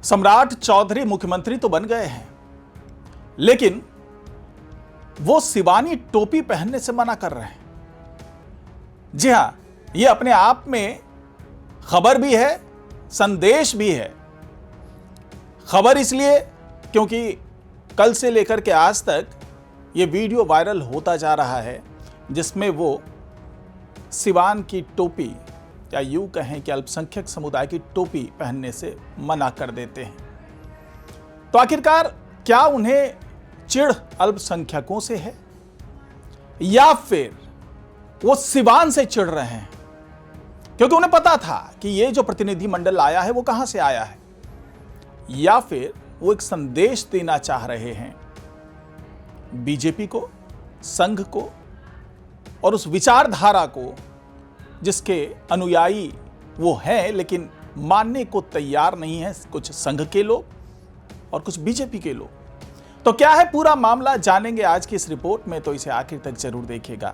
सम्राट चौधरी मुख्यमंत्री तो बन गए हैं, लेकिन वो शिवानी टोपी पहनने से मना कर रहे हैं। जी हां, ये अपने आप में खबर भी है, संदेश भी है। खबर इसलिए क्योंकि कल से लेकर के आज तक ये वीडियो वायरल होता जा रहा है जिसमें वो सिवान की टोपी या यूं कहें कि अल्पसंख्यक समुदाय की टोपी पहनने से मना कर देते हैं। तो आखिरकार क्या उन्हें चिढ़ अल्पसंख्यकों से है या फिर वो सिवान से चिढ़ रहे हैं? क्योंकि उन्हें पता था कि ये जो प्रतिनिधि मंडल आया है वो कहां से आया है, या फिर वो एक संदेश देना चाह रहे हैं बीजेपी को, संघ को और उस विचारधारा को जिसके अनुयायी वो हैं लेकिन मानने को तैयार नहीं है कुछ संघ के लोग और कुछ बीजेपी के लोग। तो क्या है पूरा मामला, जानेंगे आज की इस रिपोर्ट में, तो इसे आखिर तक जरूर देखिएगा।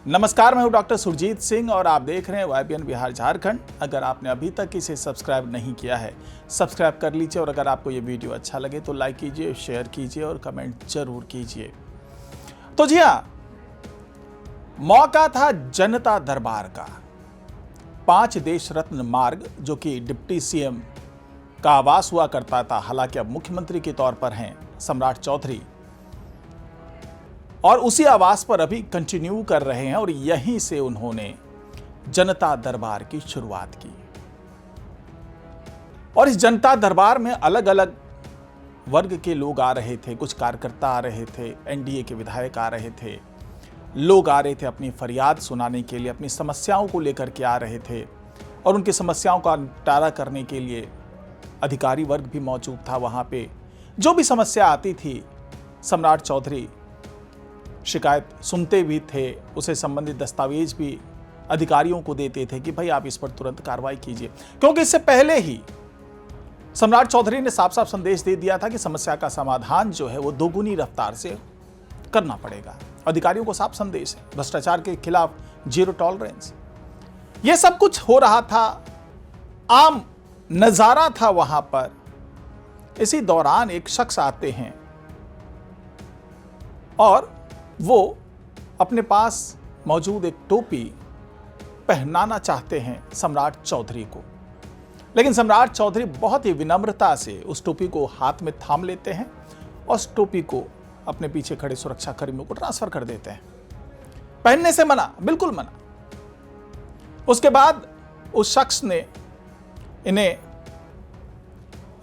नमस्कार, मैं हूं डॉक्टर सुरजीत सिंह और आप देख रहे हैं YBN बिहार झारखंड। अगर आपने अभी तक इसे सब्सक्राइब नहीं किया है, सब्सक्राइब कर लीजिए और अगर आपको ये वीडियो अच्छा लगे तो लाइक कीजिए, शेयर कीजिए और कमेंट जरूर कीजिए। तो जी हाँ, मौका था जनता दरबार का। 5 देश रत्न मार्ग, जो कि डिप्टी CM का आवास हुआ करता था, हालांकि अब मुख्यमंत्री के तौर पर हैं सम्राट चौधरी, और उसी आवास पर अभी कंटिन्यू कर रहे हैं और यहीं से उन्होंने जनता दरबार की शुरुआत की। और इस जनता दरबार में अलग अलग वर्ग के लोग आ रहे थे, कुछ कार्यकर्ता आ रहे थे, NDA के विधायक आ रहे थे, लोग आ रहे थे अपनी फरियाद सुनाने के लिए, अपनी समस्याओं को लेकर के आ रहे थे और उनकी समस्याओं का निपटारा करने के लिए अधिकारी वर्ग भी मौजूद था वहाँ पे। जो भी समस्या आती थी, सम्राट चौधरी शिकायत सुनते भी थे, उसे संबंधित दस्तावेज भी अधिकारियों को देते थे कि भाई आप इस पर तुरंत कार्रवाई कीजिए। क्योंकि इससे पहले ही सम्राट चौधरी ने साफ साफ संदेश दे दिया था कि समस्या का समाधान जो है वो दोगुनी रफ्तार से करना पड़ेगा। अधिकारियों को साफ संदेश है, भ्रष्टाचार के खिलाफ जीरो टॉलरेंस। यह सब कुछ हो रहा था, आम नजारा था वहां पर। इसी दौरान एक शख्स आते हैं और वो अपने पास मौजूद एक टोपी पहनाना चाहते हैं सम्राट चौधरी को, लेकिन सम्राट चौधरी बहुत ही विनम्रता से उस टोपी को हाथ में थाम लेते हैं और उस टोपी को अपने पीछे खड़े सुरक्षा कर्मियों को ट्रांसफर कर देते हैं। पहनने से मना, बिल्कुल मना। उसके बाद उस शख्स ने इन्हें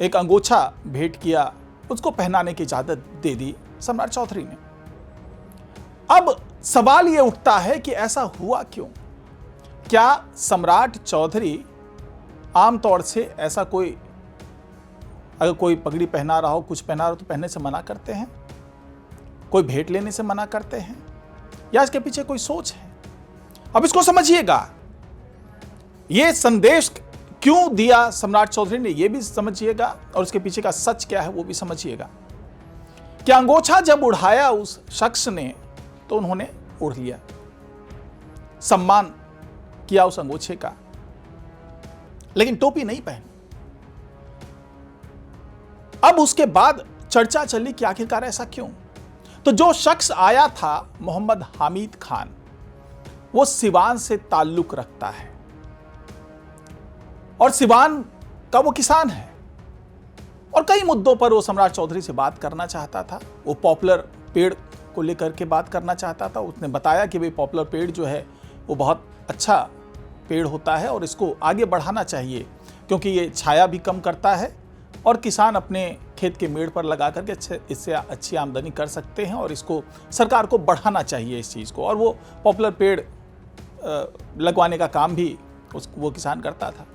एक अंगोछा भेंट किया, उसको पहनाने की इजाजत दे दी सम्राट चौधरी ने। अब सवाल यह उठता है कि ऐसा हुआ क्यों? क्या सम्राट चौधरी आमतौर से ऐसा कोई, अगर कोई पगड़ी पहना रहा हो, कुछ पहना रहा हो तो पहनने से मना करते हैं? कोई भेंट लेने से मना करते हैं? या इसके पीछे कोई सोच है? अब इसको समझिएगा, यह संदेश क्यों दिया सम्राट चौधरी ने, यह भी समझिएगा और उसके पीछे का सच क्या है वो भी समझिएगा। कि अंगोछा जब उड़ाया उस शख्स ने तो उन्होंने उड़ लिया, सम्मान किया उस अंगोछे का, लेकिन टोपी नहीं पहनी। अब उसके बाद चर्चा चली कि आखिरकार ऐसा क्यों? तो जो शख्स आया था मोहम्मद हामिद खान, वो सिवान से ताल्लुक रखता है और सिवान का वो किसान है और कई मुद्दों पर वो सम्राट चौधरी से बात करना चाहता था। वो पॉपुलर पेड़ को लेकर के बात करना चाहता था। उसने बताया कि भाई पॉपुलर पेड़ जो है वो बहुत अच्छा पेड़ होता है और इसको आगे बढ़ाना चाहिए क्योंकि ये छाया भी कम करता है और किसान अपने खेत के मेड़ पर लगा करके इससे अच्छी आमदनी कर सकते हैं और इसको सरकार को बढ़ाना चाहिए इस चीज़ को। और वो पॉपुलर पेड़ लगवाने का काम भी वो किसान करता था।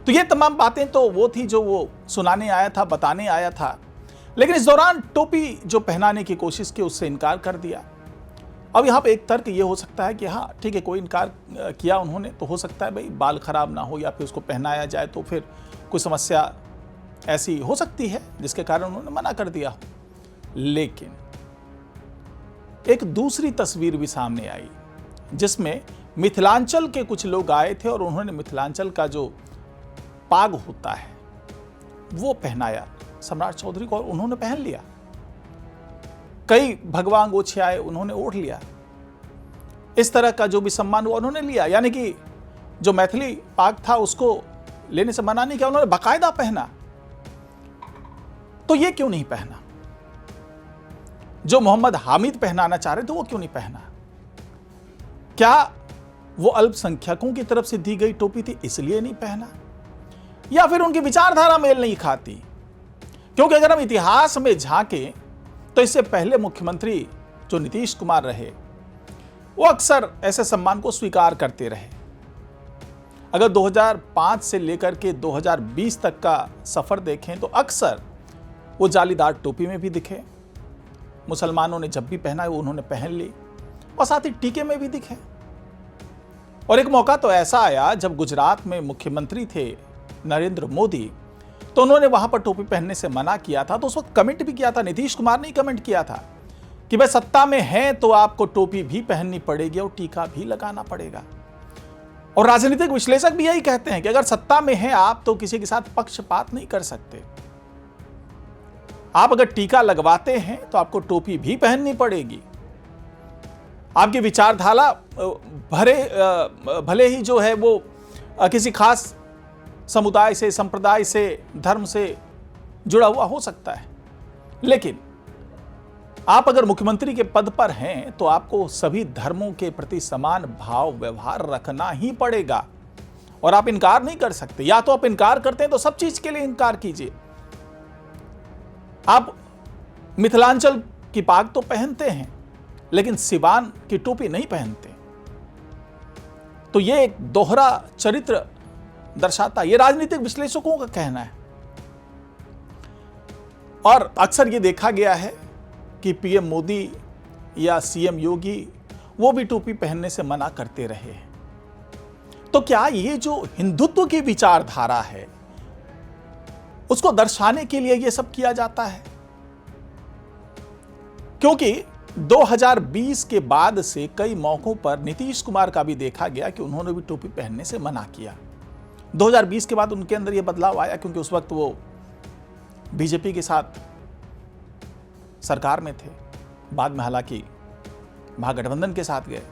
तो ये तमाम बातें तो वो थी जो वो सुनाने आया था, बताने आया था, लेकिन इस दौरान टोपी जो पहनाने की कोशिश की उससे इनकार कर दिया। अब यहाँ पे एक तर्क ये हो सकता है कि हाँ ठीक है, कोई इनकार किया उन्होंने तो हो सकता है भाई बाल खराब ना हो या फिर उसको पहनाया जाए तो फिर कोई समस्या ऐसी हो सकती है जिसके कारण उन्होंने मना कर दिया। लेकिन एक दूसरी तस्वीर भी सामने आई जिसमें मिथिलांचल के कुछ लोग आए थे और उन्होंने मिथिलांचल का जो पाग होता है वो पहनाया सम्राट चौधरी को और उन्होंने पहन लिया। कई भगवान गोछे आए, उन्होंने ओढ़ लिया। इस तरह का जो भी सम्मान हुआ उन्होंने लिया, यानी कि जो मैथिली पाग था उसको लेने से मना नहीं किया, उन्होंने बाकायदा पहना। तो ये क्यों नहीं पहना? जो मोहम्मद हामिद पहनाना चाह रहे थे वो क्यों नहीं पहना? क्या वो अल्पसंख्यकों की तरफ से दी गई टोपी थी इसलिए नहीं पहना, या फिर उनकी विचारधारा मेल नहीं खाती? क्योंकि अगर हम इतिहास में झांकें तो इससे पहले मुख्यमंत्री जो नीतीश कुमार रहे वो अक्सर ऐसे सम्मान को स्वीकार करते रहे। अगर 2005 से लेकर के 2020 तक का सफर देखें तो अक्सर वो जालीदार टोपी में भी दिखे, मुसलमानों ने जब भी पहना है वो उन्होंने पहन ली, और साथ ही टीके में भी दिखे। और एक मौका तो ऐसा आया जब गुजरात में मुख्यमंत्री थे नरेंद्र मोदी, तो उन्होंने वहां पर टोपी पहनने से मना किया था। तो उस वक्त कमेंट भी किया था, नीतीश कुमार ने कमेंट किया था कि भाई सत्ता में है तो आपको टोपी भी पहननी पड़ेगी और टीका भी लगाना पड़ेगा। और राजनीतिक विश्लेषक भी यही कहते हैं कि अगर सत्ता में है आप तो किसी के साथ पक्षपात नहीं कर सकते। आप अगर टीका लगवाते हैं तो आपको टोपी भी पहननी पड़ेगी। आपकी विचारधारा भले ही जो है वो किसी खास समुदाय से, संप्रदाय से, धर्म से जुड़ा हुआ हो सकता है, लेकिन आप अगर मुख्यमंत्री के पद पर हैं तो आपको सभी धर्मों के प्रति समान भाव व्यवहार रखना ही पड़ेगा और आप इनकार नहीं कर सकते। या तो आप इनकार करते हैं तो सब चीज के लिए इनकार कीजिए। आप मिथिलांचल की पाग तो पहनते हैं लेकिन सिवान की टोपी नहीं पहनते, तो यह एक दोहरा चरित्र दर्शाता, ये राजनीतिक विश्लेषकों का कहना है। और अक्सर ये देखा गया है कि पीएम मोदी या सीएम योगी वो भी टोपी पहनने से मना करते रहे हैं। तो क्या ये जो हिंदुत्व की विचारधारा है उसको दर्शाने के लिए ये सब किया जाता है? क्योंकि 2020 के बाद से कई मौकों पर नीतीश कुमार का भी देखा गया कि उन्होंने भी टोपी पहनने से मना किया। 2020 के बाद उनके अंदर यह बदलाव आया क्योंकि उस वक्त वो बीजेपी के साथ सरकार में थे, बाद में हालांकि महागठबंधन के साथ गए,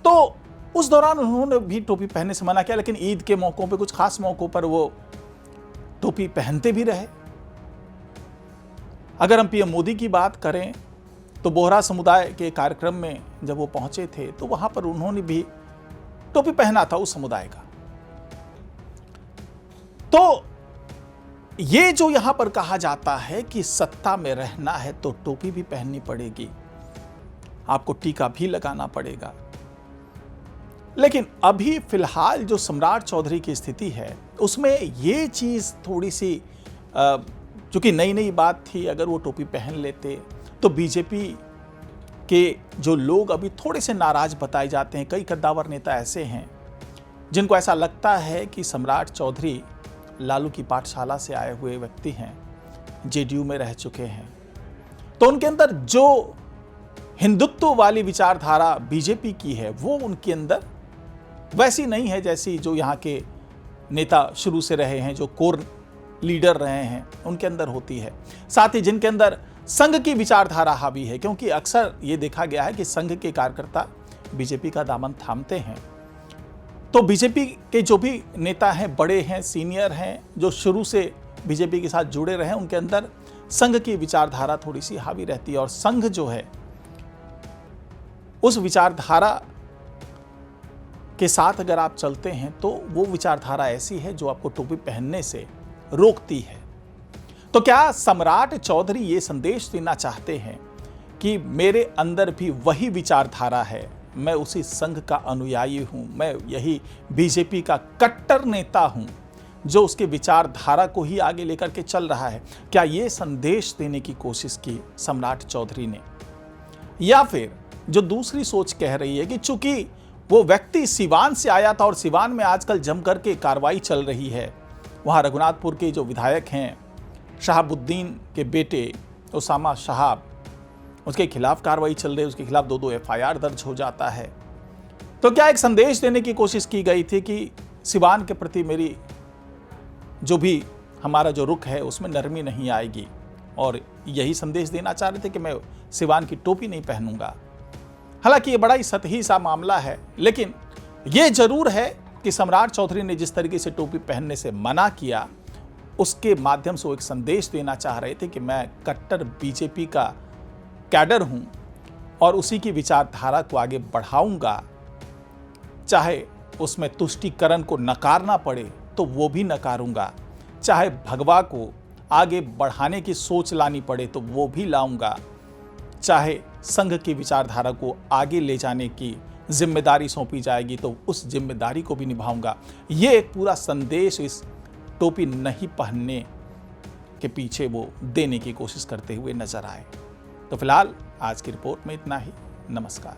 तो उस दौरान उन्होंने भी टोपी पहनने से मना किया। लेकिन ईद के मौकों पे, कुछ खास मौकों पर वो टोपी पहनते भी रहे। अगर हम पीएम मोदी की बात करें तो बोहरा समुदाय के कार्यक्रम में जब वो पहुंचे थे तो वहां पर उन्होंने भी टोपी पहना था उस समुदाय का। तो ये जो यहां पर कहा जाता है कि सत्ता में रहना है तो टोपी भी पहननी पड़ेगी, आपको टीका भी लगाना पड़ेगा, लेकिन अभी फिलहाल जो सम्राट चौधरी की स्थिति है उसमें ये चीज थोड़ी सी, चूंकि नई नई बात थी, अगर वो टोपी पहन लेते तो बीजेपी के जो लोग अभी थोड़े से नाराज बताए जाते हैं, कई कद्दावर नेता ऐसे हैं जिनको ऐसा लगता है कि सम्राट चौधरी लालू की पाठशाला से आए हुए व्यक्ति हैं, जेडीयू में रह चुके हैं, तो उनके अंदर जो हिंदुत्व वाली विचारधारा बीजेपी की है वो उनके अंदर वैसी नहीं है जैसी जो यहाँ के नेता शुरू से रहे हैं, जो कोर लीडर रहे हैं उनके अंदर होती है। साथ ही जिनके अंदर संघ की विचारधारा हावी है, क्योंकि अक्सर ये देखा गया है कि संघ के कार्यकर्ता बीजेपी का दामन थामते हैं। तो बीजेपी के जो भी नेता हैं, बड़े हैं, सीनियर हैं, जो शुरू से बीजेपी के साथ जुड़े रहे, उनके अंदर संघ की विचारधारा थोड़ी सी हावी रहती है। और संघ जो है उस विचारधारा के साथ अगर आप चलते हैं तो वो विचारधारा ऐसी है जो आपको टोपी पहनने से रोकती है। तो क्या सम्राट चौधरी ये संदेश देना चाहते हैं कि मेरे अंदर भी वही विचारधारा है, मैं उसी संघ का अनुयायी हूं, मैं यही बीजेपी का कट्टर नेता हूं जो उसके विचारधारा को ही आगे लेकर के चल रहा है? क्या ये संदेश देने की कोशिश की सम्राट चौधरी ने? या फिर जो दूसरी सोच कह रही है कि चूंकि वो व्यक्ति सिवान से आया था और सिवान में आजकल जमकर के कार्रवाई चल रही है, वहाँ रघुनाथपुर के जो विधायक हैं शहाबुद्दीन के बेटे उसामा शहाब, उसके खिलाफ कार्रवाई चल रही है, उसके खिलाफ 2-2 एफआईआर दर्ज हो जाता है। तो क्या एक संदेश देने की कोशिश की गई थी कि सिवान के प्रति मेरी जो भी हमारा जो रुख है उसमें नरमी नहीं आएगी, और यही संदेश देना चाह रहे थे कि मैं सिवान की टोपी नहीं पहनूंगा। हालांकि ये बड़ा ही सतही सा मामला है, लेकिन ये जरूर है कि सम्राट चौधरी ने जिस तरीके से टोपी पहनने से मना किया, उसके माध्यम से वो एक संदेश देना चाह रहे थे कि मैं कट्टर बीजेपी का कैडर हूं और उसी की विचारधारा को आगे बढ़ाऊंगा, चाहे उसमें तुष्टीकरण को नकारना पड़े तो वो भी नकारूंगा, चाहे भगवा को आगे बढ़ाने की सोच लानी पड़े तो वो भी लाऊंगा, चाहे संघ की विचारधारा को आगे ले जाने की जिम्मेदारी सौंपी जाएगी तो उस जिम्मेदारी को भी निभाऊंगा। ये एक पूरा संदेश इस टोपी नहीं पहनने के पीछे वो देने की कोशिश करते हुए नजर आए। तो फिलहाल आज की रिपोर्ट में इतना ही। नमस्कार।